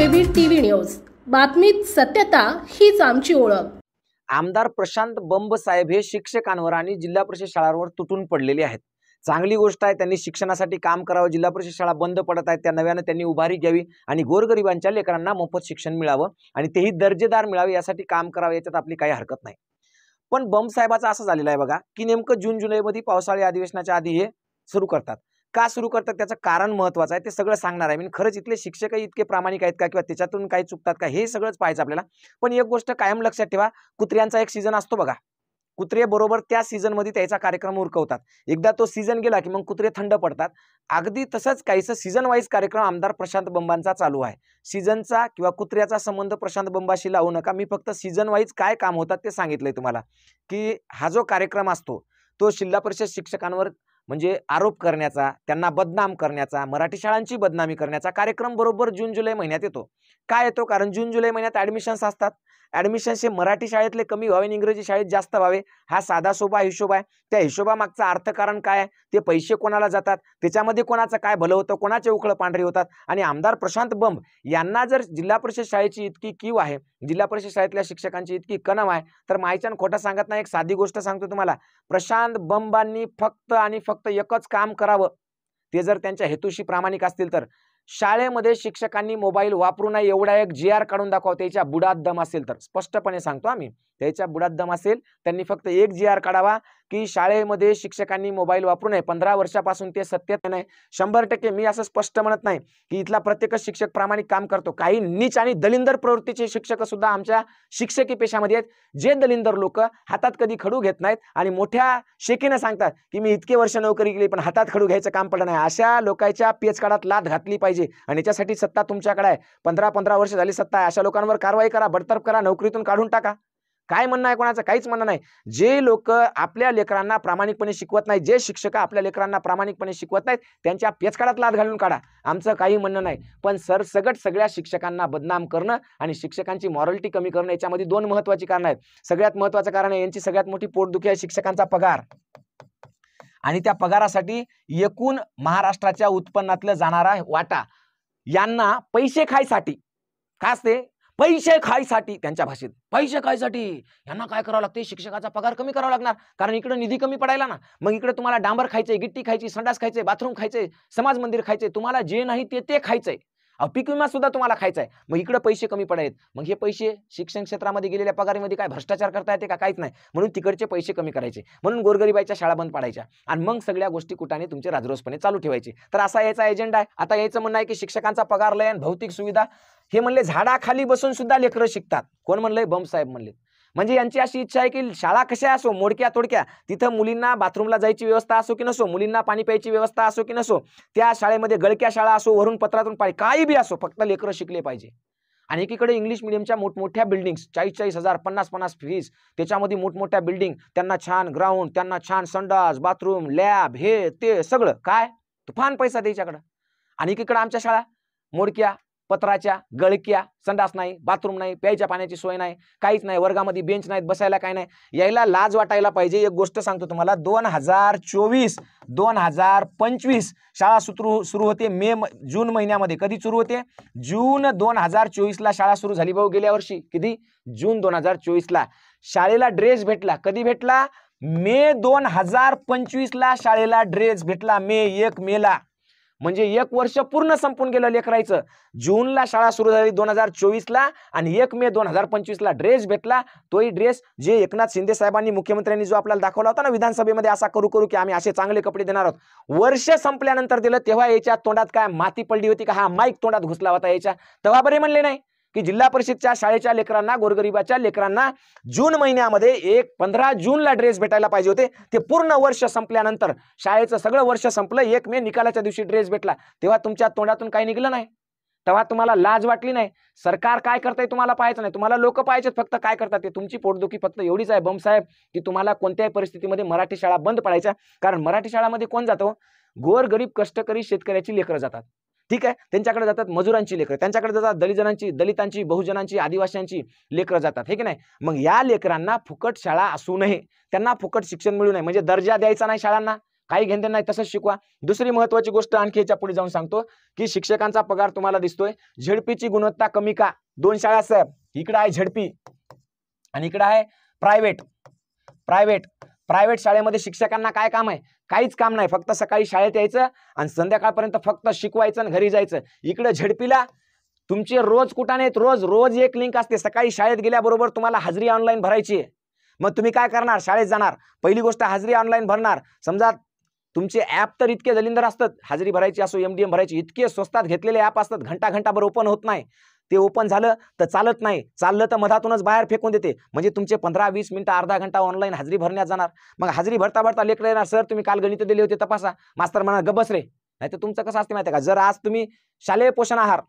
जेबीर TV news, बातमीत सत्यता हीच आमची ओळख। आमदार प्रशांत बंब साहेब हे शिक्षकांवर आणि जिल्हा परिषद शाळांवर तुटून पडलेले आहेत। चांगली गोष्ट आहे, त्यांनी शिक्षणासाठी काम करावं। जिल्हा परिषद शाळा बंद पडत आहेत, त्या नव्याने त्यांनी उभारी घ्यावी आणि गोरगरिबांच्या लेकरांना मोफत शिक्षण मिळावं आणि तेही दर्जेदार मिळावे, यासाठी काम करावं। याच्यात आपली काही हरकत नाही। पण बंब साहेबाचं असं झालेलं आहे बघा की नेमकं जून जुलैमध्ये पावसाळी अधिवेशनाच्या आधी हे सुरू करतात। का सुरू करतात त्याचं कारण महत्त्वाचं आहे, ते सगळं सांगणार आहे मी। खरंच इथले शिक्षकही इतके प्रामाणिक आहेत का, किंवा त्याच्यातून काही चुकतात का, हे सगळंच पाहायचं आपल्याला। पण एक गोष्ट कायम लक्षात ठेवा, कुत्र्यांचा एक सीझन असतो बघा। कुत्रे बरोबर त्या सीझनमध्ये त्याचा कार्यक्रम उरकवतात। एकदा तो सीझन गेला की मग कुत्रे थंड पडतात। अगदी तसंच काहीसं सीझन वाईज कार्यक्रम आमदार प्रशांत बंबांचा चालू आहे। सीझनचा किंवा कुत्र्याचा संबंध प्रशांत बंबाशी लावू नका। मी फक्त सीझन वाईज काय काम होतात ते सांगितलंय तुम्हाला, की हा जो कार्यक्रम असतो तो जिल्हा परिषद शिक्षकांवर म्हणजे आरोप करण्याचा, त्यांना बदनाम करण्याचा, मराठी शाळांची बदनामी करण्याचा कार्यक्रम बरोबर जून जुलै महिन्यात येतो। काय येतो? कारण जून जुलै महिन्यात ॲडमिशन्स असतात। ॲडमिशन्स हे मराठी शाळेतले कमी व्हावे आणि इंग्रजी शाळेत जास्त व्हावे, हा साधा सोपा हिशोब आहे। त्या हिशोबामागचा अर्थकारण काय आहे, ते पैसे कोणाला जातात, त्याच्यामध्ये कोणाचं काय भलं होतं, कोणाचे उखळं पांढरे होतात। आणि आमदार प्रशांत बंब यांना जर जिल्हा परिषद शाळेची इतकी कीव आहे, जिल्हा परिषद शाळेतल्या शिक्षकांची इतकी कणव आहे, तर मायच्यान खोटं सांगत नाही। एक साधी गोष्ट सांगतो तुम्हाला, प्रशांत बंबांनी फक्त आणि फक्त एकच काम करावं, ते जर त्यांच्या हेतूशी प्रामाणिक असतील तर शाळेमध्ये शिक्षकांनी मोबाईल वापरू नये एवढा एक GR काढून दाखवा। त्याच्या बुडात दम असेल तर, स्पष्टपणे सांगतो आम्ही, त्याच्या बुडात दम असेल त्यांनी फक्त एक GR काढावा की शाळेमध्ये शिक्षकांनी मोबाईल वापरू नये। 15 वर्षापासून ते सत्य नाही, 100% मी असं स्पष्ट म्हणत नाही की इथला प्रत्येकच शिक्षक प्रामाणिक काम करतो। काही नीच आणि दलिंदर प्रवृत्तीचे शिक्षक सुद्धा आमच्या शिक्षकी पेशामध्ये आहेत, जे दलिंदर लोक हातात कधी खडू घेत नाहीत आणि मोठ्या शेकीने सांगतात की मी इतके वर्ष नोकरी केली पण हातात खडू घ्यायचं काम पडलं नाही। अशा लोकांच्या पेचकाडात लाथ घातली पाहिजे आणि याच्यासाठी सत्ता तुमच्याकडे आहे। 15 वर्ष झाली सत्ता आहे, अशा लोकांवर कारवाई करा, बडतर्फ करा, नोकरीतून काढून टाका। काय म्हणणं आहे कोणाचं? काहीच म्हणणं नाही। जे लोक आपल्या लेकरांना प्रामाणिकपणे शिकवत नाही, जे शिक्षक आपल्या लेकरांना प्रामाणिकपणे शिकवत नाहीत, त्यांच्या पेचकाडात लाथ घालून काढा, आमचं काही म्हणणं नाही। पण सरसगट सगळ्या शिक्षकांना बदनाम करणं आणि शिक्षकांची मॉरॅलिटी कमी करणं, याच्यामध्ये दोन महत्त्वाची कारणं आहेत। सगळ्यात महत्त्वाचं कारण आहे, यांची सगळ्यात मोठी पोटदुखी आहे शिक्षकांचा पगार, आणि त्या पगारासाठी एकूण महाराष्ट्राच्या उत्पन्नातलं जाणारा वाटा यांना पैसे खायसाठी, खास ते पैसे खायसाठी, त्यांच्या भाषेत पैसे खायसाठी यांना काय करावं लागते, शिक्षकाचा पगार कमी करावा लागणार। कारण इकडे निधी कमी पडायला ना, मग इकडे तुम्हाला डांबर खायचंय, गिट्टी खायची, संडास खायचंय, बाथरूम खायचंय, समाज मंदिर खायचंय, तुम्हाला जे नाही ते खायचंय, पीक विमा सुद्धा तुम्हाला खायचा आहे। मग इकडे पैसे कमी पडायत, मग हे पैसे शिक्षण क्षेत्रामध्ये गेलेल्या पगारीमध्ये काय भ्रष्टाचार करता येते का? काहीच नाही। म्हणून तिकडचे पैसे कमी करायचे, म्हणून गोरगरिबाच्या शाळा बंद पाडायच्या आणि मग सगळ्या गोष्टी कुठाने तुमचे राजरोसपणे चालू ठेवायचे। तर असा याचा एजेंडा आहे। आता याचं म्हणणं आहे की शिक्षकांचा पगार लय आणि भौतिक सुविधा, हे म्हणले झाडाखाली बसून सुद्धा लेकरं शिकतात। कोण म्हणलंय? बंब साहेब म्हणले। म्हणजे यांची अशी इच्छा आहे की शाळा कशा असो, मोडक्या तोडक्या, तिथं मुलींना बाथरूमला जायची व्यवस्था असो की नसो, मुलींना पाणी प्यायची व्यवस्था असो की नसो, त्या शाळेमध्ये गळक्या शाळा असो, वरून पत्रातून पाणी, काही बी असो, फक्त लेकरं शिकले पाहिजे। आणि एकीकडे इंग्लिश मिडियमच्या मोठमोठ्या बिल्डिंग्स, 40,000 50,000 फीस, त्याच्यामध्ये मोठमोठ्या बिल्डिंग, त्यांना छान ग्राउंड, त्यांना छान संडास, बाथरूम, लॅब, हे ते सगळं काय तुफान पैसा द्यायच्याकडं। आणि एकीकडे आमच्या शाळा मोडक्या, पत्राच्या, गळक्या, संडास नाही, बाथरूम नाही, प्यायच्या पाण्याची सोय नाही, काहीच नाही, वर्गामध्ये बेंच नाहीत, बसायला काय नाही। यायला लाज वाटायला पाहिजे। एक गोष्ट सांगतो तुम्हाला, 2024-2025 शाळा सुरू होते जून महिन्यामध्ये। कधी सुरू होते? जून 2024ला शाळा सुरू झाली भाऊ, गेल्या वर्षी। किती? जून 2024ला शाळेला ड्रेस भेटला। कधी भेटला? मे 2025ला शाळेला ड्रेस भेटला, मे 1 मेला। म्हणजे 1 वर्ष पूर्ण संपून गेलं लेकरायचं। जूनला शाळा सुरू झाली 2024ला आणि 1 मे 2025ला ड्रेस भेटला। तोही ड्रेस जे एकनाथ शिंदे साहेबांनी, मुख्यमंत्र्यांनी जो आपल्याला दाखवला होता ना विधानसभेमध्ये, असा करू की आम्ही असे चांगले कपडे देणार आहोत, वर्ष संपल्यानंतर दिलं तेव्हा याच्या तोंडात काय माती पडली होती का? हा माईक तोंडात घुसला होता याच्या, तेव्हा बरे म्हणले नाही की जिल्हा परिषदच्या शाळेच्या लेकरांना, गोरगरिबाच्या लेकरांना जून महिन्यामध्ये 15 जूनला ड्रेस भेटायला पाहिजे होते। ते पूर्ण वर्ष संपल्यानंतर, शाळेचं सगळं वर्ष संपलं, 1 मे निकालाच्या दिवशी ड्रेस भेटला, तेव्हा तुमच्या तोंडातून काही निघलं नाही, तेव्हा तुम्हाला लाज वाटली नाही। सरकार काय करतंय तुम्हाला पाहायचं नाही, तुम्हाला लोक पाहायचे फक्त काय करतात ते। तुमची पोटदुखी फक्त एवढीच आहे बंब साहेब की तुम्हाला कोणत्याही परिस्थितीमध्ये मराठी शाळा बंद पडायच्या। कारण मराठी शाळामध्ये कोण जातो? गोरगरीब कष्टकरी शेतकऱ्याची लेकरं जातात, ठीक आहे, त्यांच्याकडे जातात मजुरांची लेकरं, त्यांच्याकडे जातात दलितांची, बहुजनांची, आदिवासींची लेकरं जातात, हे की नाही। मग या लेकरांना फुकट शाळा असू नये, त्यांना फुकट शिक्षण मिळू नये, म्हणजे दर्जा द्यायचा नाही शाळांना, काही घेणं नाही, तसंच शिकवा. दुसरी महत्वाची गोष्ट आणखी याच्या पुढे जाऊन सांगतो की शिक्षकांचा पगार तुम्हाला दिसतोय, झेडपीची गुणवत्ता कमी का? दोन शाळा साहेब, इकडे आहे झेडपी आणि इकडे आहे प्रायव्हेट. प्रायव्हेट शाळेमध्ये शिक्षकांना काय काम आहे? काहीच काम नाही, फक्त सकाळी शाळेत यायचं आणि संध्याकाळपर्यंत फक्त शिकवायचं आणि घरी जायचं. इकडे झेडपीला तुमचे रोज कुठं नाहीत, रोज एक लिंक असते. सकाळी शाळेत गेल्याबरोबर तुम्हाला हजेरी ऑनलाईन भरायची आहे. मग तुम्ही काय करणार? शाळेत जाणार, पहिली गोष्ट हजेरी ऑनलाईन भरणार. समजा तुमचे ॲप तर इतके दलिंदर असतात, हजेरी भरायची असो, MDM भरायची, इतके स्वस्तात घेतलेले ॲप असतात, घंटाभर ओपन होत नाही. ते ओपन झालं तर चालत नाही, चाललं तर मधातूनच बाहेर फेकून देते. म्हणजे तुमचे 15-20 मिनिटं, अर्धा घंटा ऑनलाईन हजेरी भरण्यात जाणार. मग हजेरी भरता लेकर येणार, सर तुम्ही काल गणित दिले होते तपासा. मास्तर म्हणा गबस रे. नाही तर तुमचं कसं असते माहिती आहे का? जर आज तुम्ही शालेय पोषण आहार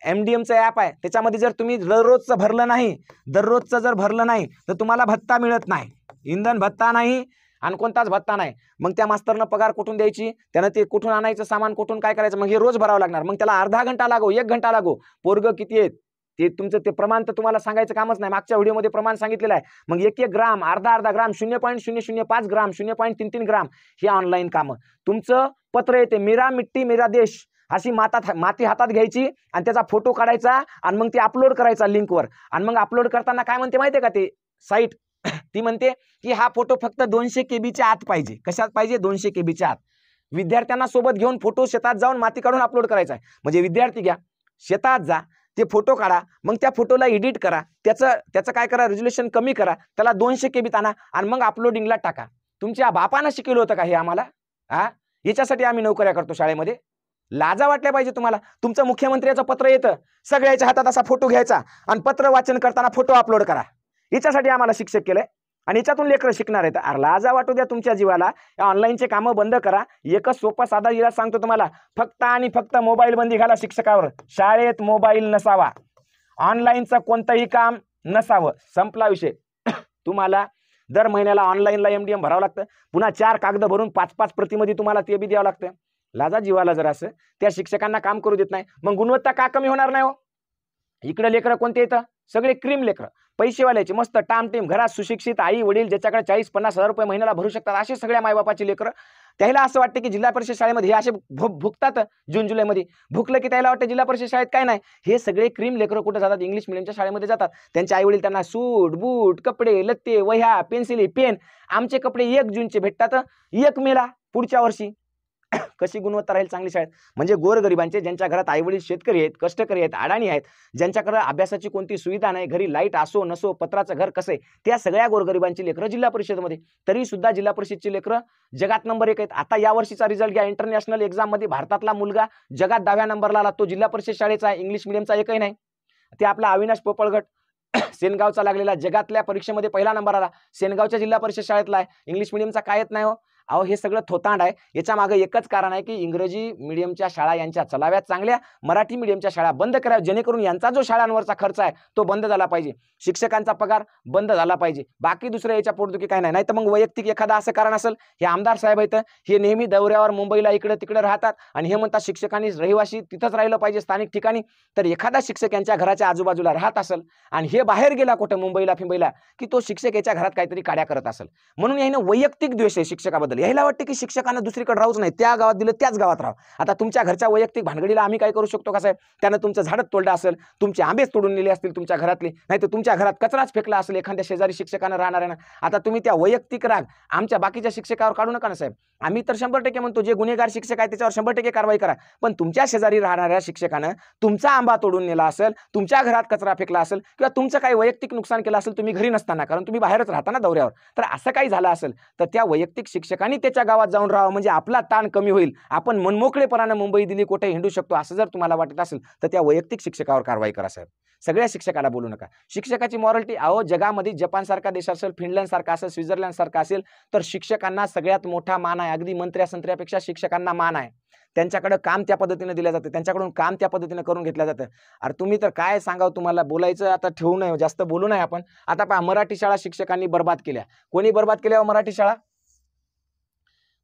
MDMचं ॲप आहे, त्याच्यामध्ये जर तुम्ही दररोजचं भरलं नाही तर तुम्हाला भत्ता मिळत नाही, इंधन भत्ता नाही आणि कोणताच भत्ता नाही. मग त्या मास्तरनं पगार कुठून द्यायची? त्यानं ते कुठून आणायचं सामान, कुठून काय करायचं? मग हे रोज भरावं लागणार. मग त्याला अर्धा घंटा लागो, 1 घंटा लागो. पोरग किती आहेत ते तुमचं ते प्रमाण तर तुम्हाला सांगायचं कामच नाही. मागच्या व्हिडिओमध्ये प्रमाण सांगितलेलं आहे. मग 1-1 ग्राम, अर्धा ग्राम, 0.005 ग्राम, 0.33 ग्राम हे ऑनलाईन कामं. तुमचं पत्र येते, मेरा मिट्टी मेरा देश, अशी माती हातात घ्यायची आणि त्याचा फोटो काढायचा आणि मग ते अपलोड करायचा लिंकवर. आणि मग अपलोड करताना काय म्हणते माहितीये का ते साईट? ती म्हणते की हा फोटो फक्त 200 KB आत पाहिजे. कशात पाहिजे? 200 KB आत. विद्यार्थ्यांना सोबत घेऊन फोटो शेतात जाऊन माती काढून अपलोड करायचा आहे. म्हणजे विद्यार्थी घ्या, शेतात जा, ते फोटो काढा, मग त्या फोटोला एडिट करा, त्याचं काय करा, रेझोल्युशन कमी करा, त्याला 200 KB आणा आणि मग अपलोडिंगला टाका. तुमच्या बापानं शिकवलं होतं का हे आम्हाला? याच्यासाठी आम्ही नोकऱ्या करतो शाळेमध्ये. लाजा वाटल्या पाहिजे तुम्हाला. तुमचं मुख्यमंत्र्याचं पत्र येतं, सगळ्याच्या हातात असा फोटो घ्यायचा आणि पत्र वाचन करताना फोटो अपलोड करा. याच्यासाठी आम्हाला शिक्षक केलंय आणि याच्यातून लेकरं शिकणार आहेत. अरे लाजा वाटू द्या तुमच्या जीवाला. या ऑनलाईनचे कामं बंद करा. एकच सोपा साधा इलाज सांगतो तुम्हाला, फक्त आणि फक्त मोबाईल बंदी घाला शिक्षकावर. शाळेत मोबाईल नसावा, ऑनलाईनचं कोणतंही काम नसावं, संपला विषय. तुम्हाला दर महिन्याला ऑनलाईनला MDM भरावं लागतं, पुन्हा 4 कागद भरून 5-5 प्रतिमध्ये तुम्हाला ते बी द्यावं लागतं. लाजा जीवाला जर असं त्या शिक्षकांना काम करू देत नाही, मग गुणवत्ता का कमी होणार नाही हो? इकडे लेकरं कोणते येतं? सगळे क्रीम लेकरं, पैसेवाल्याचे, मस्त टामटीम, घरात सुशिक्षित आई वडील ज्याच्याकडे 40-50 हजार रुपये महिन्याला भरू शकतात, असे सगळ्या मायबापाची लेकरं. त्याला असं वाटतं की जिल्हा परिषद शाळेमध्ये हे असे भुकतात. जून जुलैमध्ये भुकलं की त्याला वाटतं जिल्हा परिषद शाळेत काय नाही. हे सगळे क्रीम लेकरं कुठे जातात? इंग्लिश मिडियमच्या शाळेमध्ये जातात. त्यांचे आई वडील त्यांना सूट बूट, कपडे लत्ते, वह्या, पेन्सिली, पेन. आमचे कपडे 1 जूनचे भेटतात, 1 मेला पुढच्या वर्षी. कशी गुणवत्ता राहील चांगली शाळेत? म्हणजे गोरगरिबांचे, ज्यांच्या घरात आईवडील शेतकरी आहेत, कष्टकरी आहेत, अडाणी आहेत, ज्यांच्याकडे अभ्यासाची कोणती सुविधा नाही, घरी लाईट असो नसो, पत्राचं घर कसं आहे, त्या सगळ्या गोरगरिबांची लेकरं जिल्हा परिषदमध्ये. तरी सुद्धा जिल्हा परिषदची लेकरं जगात नंबर 1 आहेत. आता या वर्षीचा रिझल्ट घ्या, इंटरनॅशनल एक्झाम मध्ये भारतातला मुलगा जगात 10व्या नंबरला आला. तो जिल्हा परिषद शाळेचा आहे, इंग्लिश मिडियमचा एकही नाही. ते आपला अविनाश पोपळगट सेनगावचा लागलेला, जगातल्या परीक्षेमध्ये पहिला नंबर आला, सेनगावच्या जिल्हा परिषद शाळेतला आहे. इंग्लिश मिडियमचा काय येत नाही हो? अहो हे सगळं थोतांड आहे. याच्या मागे एकच कारण आहे की इंग्रजी मिडियमच्या शाळा यांच्या चलाव्यात चांगल्या, मराठी मिडियमच्या शाळा बंद कराव्या, जेणेकरून यांचा जो शाळांवरचा खर्च आहे तो बंद झाला पाहिजे, शिक्षकांचा पगार बंद झाला पाहिजे. बाकी दुसरं याच्या पोटदुखी काय नाही. नाही तर मग वैयक्तिक एखादा असं कारण असेल, हे आमदार साहेब आहेत, हे नेहमी दौऱ्यावर मुंबईला इकडे तिकडे राहतात आणि हे म्हणतात शिक्षकांनी रहिवासी तिथंच राहिलं पाहिजे स्थानिक ठिकाणी. तर एखादा शिक्षक यांच्या घराच्या आजूबाजूला राहत असेल आणि हे बाहेर गेला कुठं मुंबईला फिंबईला की तो शिक्षक याच्या घरात काहीतरी काड्या करत असेल, म्हणून याने वैयक्तिक द्वेष आहे शिक्षकाबद्दल. यायला वाटते की शिक्षकांना दुसरीकडे राहूच नाही, त्या गावात दिलं त्याच गावात राहा. आता तुमच्या घरच्या वैयक्तिक भानगडीला आम्ही काय करू शकतो का साहेब? त्यानं तुमचं झाडच तोडलं असेल, तुमचे आंबेच तोडून नेले असतील तुमच्या घरातले, नाही तर तुमच्या घरात कचराच फेकला असेल एखाद्या शेजारी शिक्षकानं राहणाऱ्यानं. आता तुम्ही त्या वैयक्तिक राग आमच्या बाकीच्या शिक्षकावर काढू नका ना साहेब. आम्ही तर 100% म्हणतो, जे गुन्हेगार शिक्षक आहे त्याच्यावर 100% कारवाई करा. पण तुमच्या शेजारी राहणाऱ्या शिक्षकानं तुमचा आंबा तोडून नेला असेल, तुमच्या घरात कचरा फेकला असेल किंवा तुमचं काही वैयक्तिक नुकसान केलं असेल तुम्ही घरी नसताना, कारण तुम्ही बाहेरच राहता ना दौऱ्यावर, तर असं काही झालं असेल तर त्या वैयक्तिक शिक्षकांनी त्याच्या गावात जाऊन राहावं, म्हणजे आपला ताण कमी होईल. आपण मनमोकळेपणानं मुंबई दिल्ली कुठे हिंडू शकतो असं जर तुम्हाला वाटत असेल तर त्या वैयक्तिक शिक्षकावर कारवाई करा साहेब. सगळ्या शिक्षकाला बोलू नका. शिक्षकाची मॉरॅलिटी, अहो जगामध्ये जपानसारखा देश असेल, फिनलंड सारखा असेल, स्वित्झर्लंड सारखा असेल तर शिक्षकांना सगळ्यात मोठा मान आहे. अगदी मंत्र्या-संत्र्यापेक्षा शिक्षकांना मान आहे. त्यांच्याकडे काम त्या पद्धतीने दिलं जातं, त्यांच्याकडून काम त्या पद्धतीने करून घेतलं जातं. अरे तुम्ही तर काय सांगावं, तुम्हाला बोलायचं आता ठेवू नये, जास्त बोलू नये आपण. आता पहा, मराठी शाळा शिक्षकांनी बर्बाद केल्या. कोणी बर्बाद केल्या मराठी शाळा?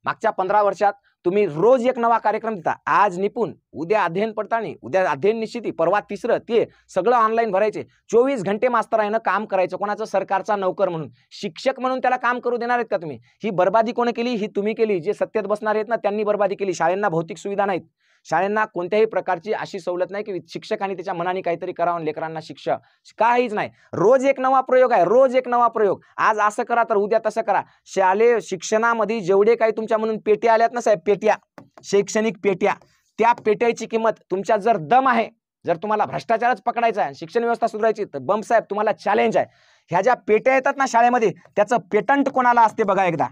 मागच्या 15 वर्षात तुम्ही रोज एक नवा कार्यक्रम देता. आज निपुण, उद्या अध्ययन पडताळणी, उद्या अध्ययन निश्चिती, परवा तिसरं, ते सगळं ऑनलाईन भरायचे. 24 घंटे मास्तरानं काम करायचं. कोणाचं? सरकारचा नोकर म्हणून. शिक्षक म्हणून त्याला काम करू देणार आहेत का तुम्ही? ही बर्बादी कोणी केली? ही तुम्ही केली. जे सत्तेत बसणार आहेत ना त्यांनी बर्बादी केली. शाळांना भौतिक सुविधा नाहीत. शाळांना कोणत्याही प्रकारची अशी सवलत नाही की शिक्षकांनी त्याच्या मनाने काहीतरी करावं, लेकरांना शिक्षा काहीच नाही. रोज एक नवा प्रयोग आहे, रोज एक नवा प्रयोग. आज असं करा तर उद्या तसं करा. शालेय शिक्षणामध्ये जेवढे काही तुमच्या म्हणून पेट्या आल्यात ना साहेब, पेट्या, शैक्षणिक पेट्या, त्या पेट्याची किंमत, तुमच्या जर दम आहे, जर तुम्हाला भ्रष्टाचारच पकडायचा आहे, शिक्षण व्यवस्था सुधारायची, तर बम साहेब तुम्हाला चॅलेंज आहे. ह्या ज्या पेट्या येतात ना शाळेमध्ये, त्याचं पेटंट कोणाला असते बघा एकदा.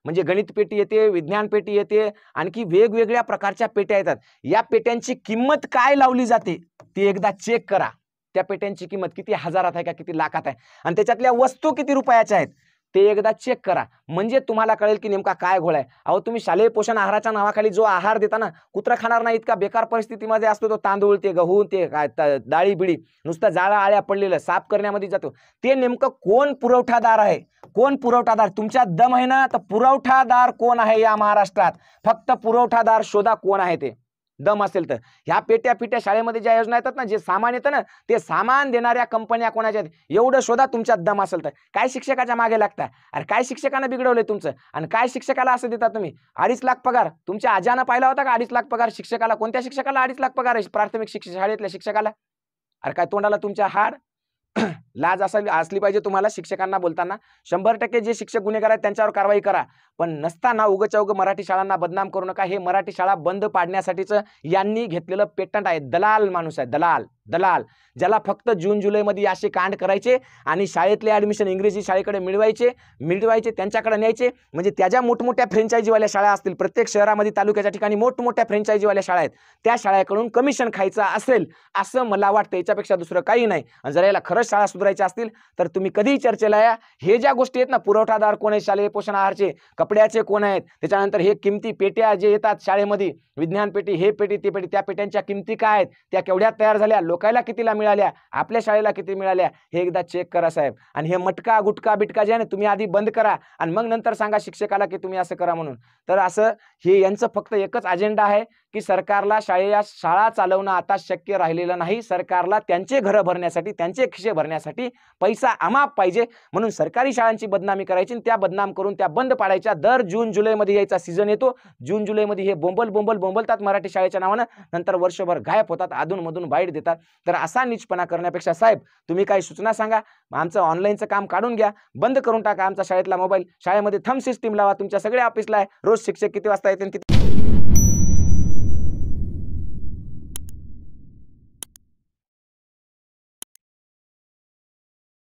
म्हणजे गणित पेटी येते, विज्ञान पेटी येते, आणखी वेगवेगळ्या प्रकारच्या पेट्या येतात. या पेट्यांची किंमत काय लावली जाते ते एकदा चेक करा. त्या पेट्यांची किंमत किती हजारात आहे का किती लाखात आहे, आणि त्याच्यातल्या वस्तू किती रुपयाच्या आहेत ते एकदा चेक करा. म्हणजे तुम्हाला कळेल की नेमका काय घोळ आहे. अहो तुम्ही शालेय पोषण आहाराच्या नावाखाली जो आहार देता ना, कुत्रा खाणार नाही इतका बेकार परिस्थितीमध्ये असतो तो. तांदूळ, ते गहू, ते डाळी बिडी, नुसतं जाळा आळ्या पडलेलं साफ करण्यामध्ये जातो. ते नेमकं कोण पुरवठादार आहे? कोण पुरवठादार? तुमच्या दम आहे ना, तर पुरवठादार कोण आहे या महाराष्ट्रात? फक्त पुरवठादार शोधा कोण आहे ते, दम असेल तर. ह्या पेट्या शाळेमध्ये ज्या योजना येतात ना, जे सामान येतं ना, ते सामान देणाऱ्या कंपन्या कोणाच्या आहेत एवढं शोधा तुमच्यात दम असेल तर. काय शिक्षकाच्या मागे लागता? अरे काय शिक्षकांना बिघडवलंय तुमचं? आणि काय शिक्षकाला असं देता तुम्ही? 2.5 लाख पगार. तुमच्या आजानं पाहिला होता का 2.5 लाख पगार शिक्षकाला? कोणत्या शिक्षकाला 2.5 लाख पगार आहे प्राथमिक शिक्षण शाळेतल्या शिक्षकाला? अरे काय तोंडाला तुमच्या हाड लाज असली पाहिजे तुम्हाला शिक्षकांना बोलताना. 100% जे शिक्षक गुन्हेगार आहेत त्यांच्यावर कारवाई करा, पण नसताना उगाच्या उगा मराठी शाळांना बदनाम करू नका. हे मराठी शाळा बंद पाडण्यासाठीच यांनी घेतलेलं पेटंट आहे. दलाल माणूस आहे, दलाल दलाल, ज्याला फक्त जून जुलैमध्ये असे कांड करायचे आणि शाळेतले ऍडमिशन इंग्रजी शाळेकडे मिळवायचे, त्यांच्याकडे न्यायचे. म्हणजे त्याच्या मोठमोठ्या फ्रँचायझीवाल्या शाळा असतील, प्रत्येक शहरामध्ये तालुक्याच्या ठिकाणी मोठमोठ्या फ्रँचायझीवाल्या शाळा आहेत, त्या शाळेकडून कमिशन खायचं असेल असं मला वाटतं. याच्यापेक्षा दुसरं काही नाही. आणि जर याला खरंच शाळा सुधारायच्या असतील तर तुम्ही कधीही चर्चेला या. हे ज्या गोष्टी आहेत ना, पुरवठादार कोण आहेत शालेय पोषण आहारचे, कपड्याचे कोण आहेत, त्याच्यानंतर हे किमती पेट्या जे येतात शाळेमध्ये, विज्ञान पेटी, हे पेटी, ते पेटी, त्या पेट्यांच्या किमती काय आहेत, त्या केवढ्या तयार झाल्या, लोकायला कितीला मिळाल्या, आपल्या शाळेला किती मिळाल्या, हे एकदा चेक करा साहेब. आणि हे मटका गुटका बिटका जे आहे ना, तुम्ही आधी बंद करा आणि मग नंतर सांगा शिक्षकाला की तुम्ही असं करा म्हणून. तर असं हे यांचं फक्त एकच अजेंडा आहे की सरकारला शाळा चालवणं आता शक्य राहिलेलं नाही. सरकारला त्यांचे घरं भरण्यासाठी, त्यांचे खिसे भरण्यासाठी पैसा अमाप पाहिजे, म्हणून सरकारी शाळांची बदनामी करायची, त्या बदनाम करून त्या बंद पाडायच्या. दर जून जुलैमध्ये यायचा सीझन येतो. जून जुलैमध्ये हे बोंबलतात मराठी शाळेच्या नावानं, नंतर वर्षभर गायब होतात, अधूनमधून बाईट देतात. तर असा नीचपणा करण्यापेक्षा साहेब तुम्ही काही सूचना सांगा. आमचं ऑनलाईनचं काम काढून घ्या, बंद करून टाका आमचा शाळेतला मोबाईल. शाळेमध्ये थंब सिस्टीम लावा, तुमच्या सगळ्या ऑफिसला आहे. रोज शिक्षक किती वाजता येतील